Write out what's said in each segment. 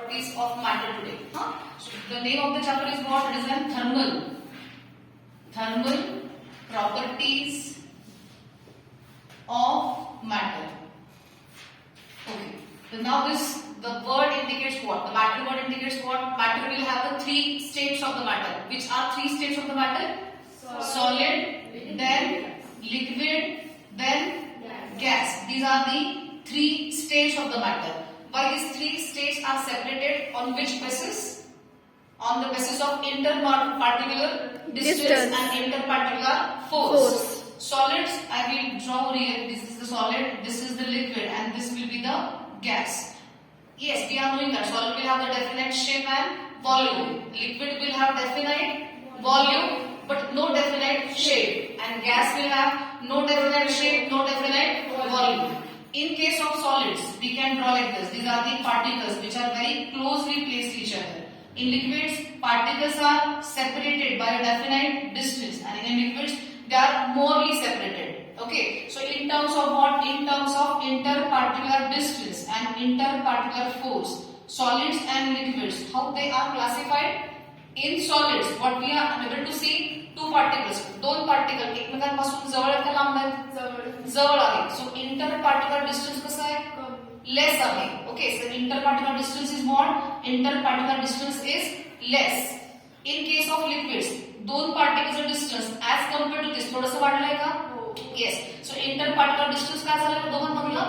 properties of matter today. So the name of the chapter is what? It is an thermal properties of matter. Okay. So now the word indicates what? The matter word indicates what? Matter will have the three states of the matter. Which are three states of the matter? Solid, then liquid, then gas. These are the three states of the matter. Why these three states are separated? On which basis? On the basis of interparticular distance and interparticular force. Solids, I will draw here. This is the solid, this is the liquid, and this will be the gas. Yes, we are knowing that solid will have the definite shape and volume. Liquid will have definite volume but no definite shape, and gas will have no definite shape, no definite volume. In case of solids, we can draw like this. These are the particles which are very closely placed each other. In liquids, particles are separated by a definite distance, and in liquids, they are morely separated. Okay, so in terms of what? In terms of interparticular distance and interparticular force, solids and liquids, how they are classified? In solids, what we are able to see, two particles, दोन particle एकमेकांपासून जवळ आहेत का लांब आहेत? जवळ आहे. So interparticular distance कसं आहे? Less आहे. Okay, so interparticular distance is what? Interparticular distance is less. In case of liquids, दोन particles distance as compared to this थोडंसं वाढलंय का? Yes. So interparticular distance काय झालं दोघांमधलं?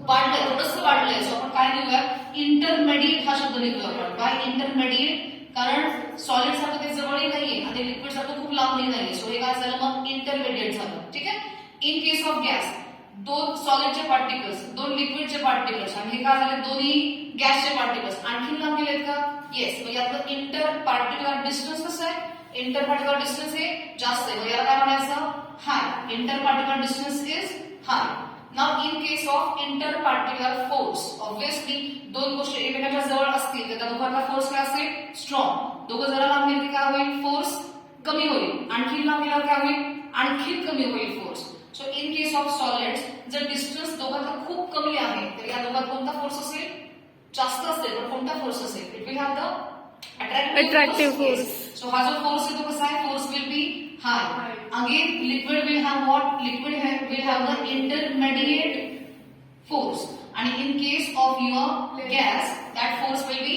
वाढलंय, थोडंसं वाढलंय. So आपण काय लिहूया? Intermediate हा शब्द लिहूया आपण. Why intermediate? कारण सॉलिड सारखं ते जवळही नाहीये आणि लिक्विड सारखं खूप लांबही नाहीये. सो हे काय झालं मग इंटरमिडिएट झालं. ठीक आहे. इन केस ऑफ गॅस, दोन सॉलिडचे पार्टिकल्स, दोन लिक्विडचे पार्टिकल्स, आणि हे काय झाले? दोन्ही गॅसचे पार्टिकल्स आणखी लांब गेलेत का? येस. मग यातलं इंटर पार्टिक्युलर डिस्टन्स कसं आहे? इंटर पार्टिक्युलर डिस्टन्स हे जास्त आहे. मग याला काय म्हणायचं? High. Inter particular distance is high. Now in case of interparticular force, obviously दोन गोष्टी एकमेकांच्या जवळ असतील तर त्या दोघांचा फोर्स काय असेल? स्ट्रॉंग. दोघं जरा लांब गेले काय होईल? फोर्स कमी होईल. आणखी लांब गेल्यावर काय होईल? आणखी कमी होईल force. So in case of solids जर डिस्टन्स दोघांचा खूप कमी आहे तर या दोघांत कोणता फोर्स असेल? जास्त असेल. पण कोणता फोर्स असेल? It will have the attractive force. So हा जो फोर्स आहे तो कसा आहे? Force will be high. Again, liquid will have what? Liquid will have the intermediate force. And in case of your gas, that force will be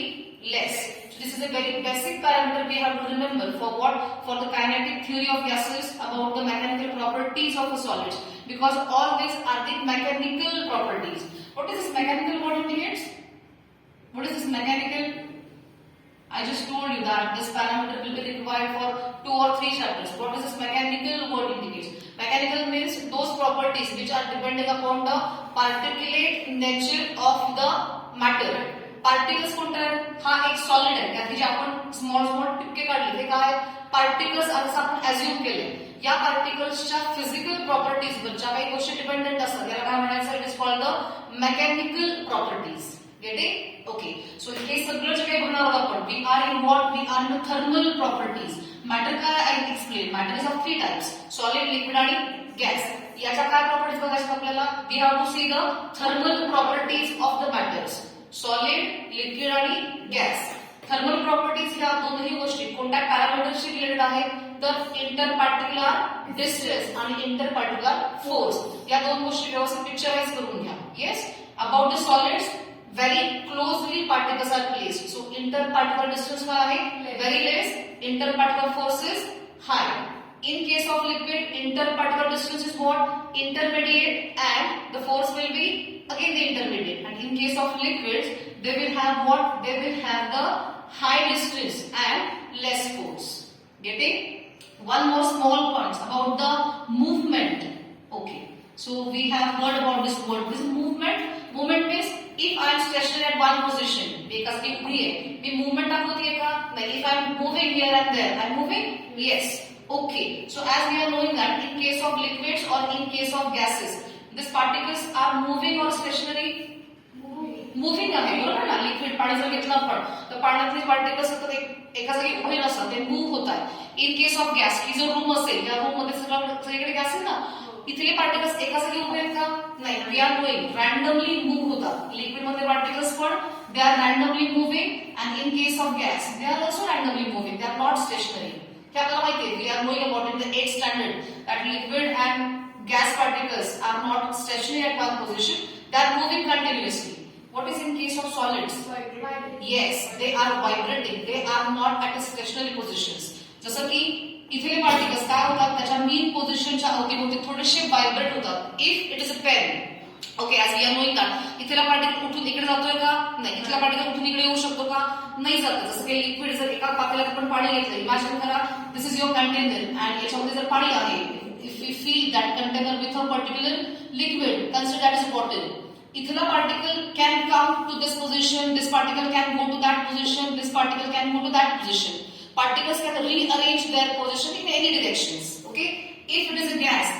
less. So this is a very basic parameter we have to remember for what? For the kinetic theory of gases, about the mechanical properties of the solids. Because all these are the mechanical properties. What is this mechanical? What indicates? What is this mechanical? I just told you that this parameter will be required for 2 or 3 chapters. What is this mechanical? What indicates? Mechanical means those properties which are depending upon the particulate nature of the matter. Particles कोणते आहेत? हा एक solid आहे. यात जे आपण small टिपके काढले ते काय? पार्टिकल्स असं आपण अज्युम केले. या पार्टिकल्सच्या फिजिकल प्रॉपर्टीज वर ज्या काही गोष्टी डिपेंडंट असतात याला काय म्हणायचं? It is called the mechanical properties. Getting? Okay. So हे सगळं जे काही बघणार आहोत आपण, we are in what? We are in thermal properties. Matter काय? I explain. Matter is of 3 types, solid, liquid आणि गॅस. याच्या काय प्रॉपर्टीज बघायच्या आपल्याला? We have to see the thermal properties of the matters, solid, liquid आणि gas. Thermal properties ह्या दोनही गोष्टी कोणत्या पॅरामीटर्सशी रिलेटेड आहेत? तर इंटरपार्टिक्युलर डिस्टन्स आणि इंटरपार्टिक्युलर फोर्स. या दोन गोष्टी व्यवस्थित पिक्चराइज करून घ्या. Yes. About the solids, very closely particles are placed. So interparticular distance काय आहे? Very less. Interparticular force is high. In case of liquid, interparticular distance is what? Intermediate, and the force will be again the intermediate. And in case of liquids, they will have what? They will have the high distance and less force. Getting? One more small points about the movement. Okay. So we have heard about this word. This movement. Movement means if I am stationary at one position, because मी उभी आहे, मी movement दाखवते का? नाही. If I am moving here and there, I am moving? Yes. Okay. So as we are knowing that in case of liquids or in case of gases, these particles are moving or stationary? Moving आहे. बरोबर ना? Liquid पाणी जर घेतलं आपण तर पाण्यातले particles सतत एका जागी उभे नसतात, ते मूव्ह होतात. इन केस ऑफ गॅस, की जो रूम असेल या रूम मध्ये सगळीकडे गॅस आहे ना, इथले पार्टिकल्स एका जागी उभे आहेत का? नाही. We are doing randomly move होतात. लिक्विड मध्ये पार्टिकल्स पण they are randomly moving case of gas, they are also randomly moving. They are not stationary. क्या आपल्याला माहिती आहे? We are knowing about in the 8th standard that liquid and gas particles are not stationary at one position. They are moving continuously. What is in case of solids? Yes, they are vibrating. They are not at a stationary positions. जसं की इथले particles काय होतात? त्याच्या mean पोझिशनच्या अवतीभोवती थोडेसे vibrate होतात. If it is a pen. Okay, as we are knowing that इथला पार्टिकल उठून इकडे जातोय का? नाही. इथला पार्टिकल उठून इकडे येऊ शकतो का? नाही जात. जसं की लिक्विड जर एका पातेल्यात आपण पाणी घेतलं, इमॅजिन करा दिस इज युअर कंटेनर आणि याच्यामध्ये जर पाणी आहे, if we fill that container with a particular liquid, consider that is a bottle. इथला particle can come to this position, this particle can go to that position, this particle can go to that position. Particles can rearrange their position in any directions. Okay, if it is a gas.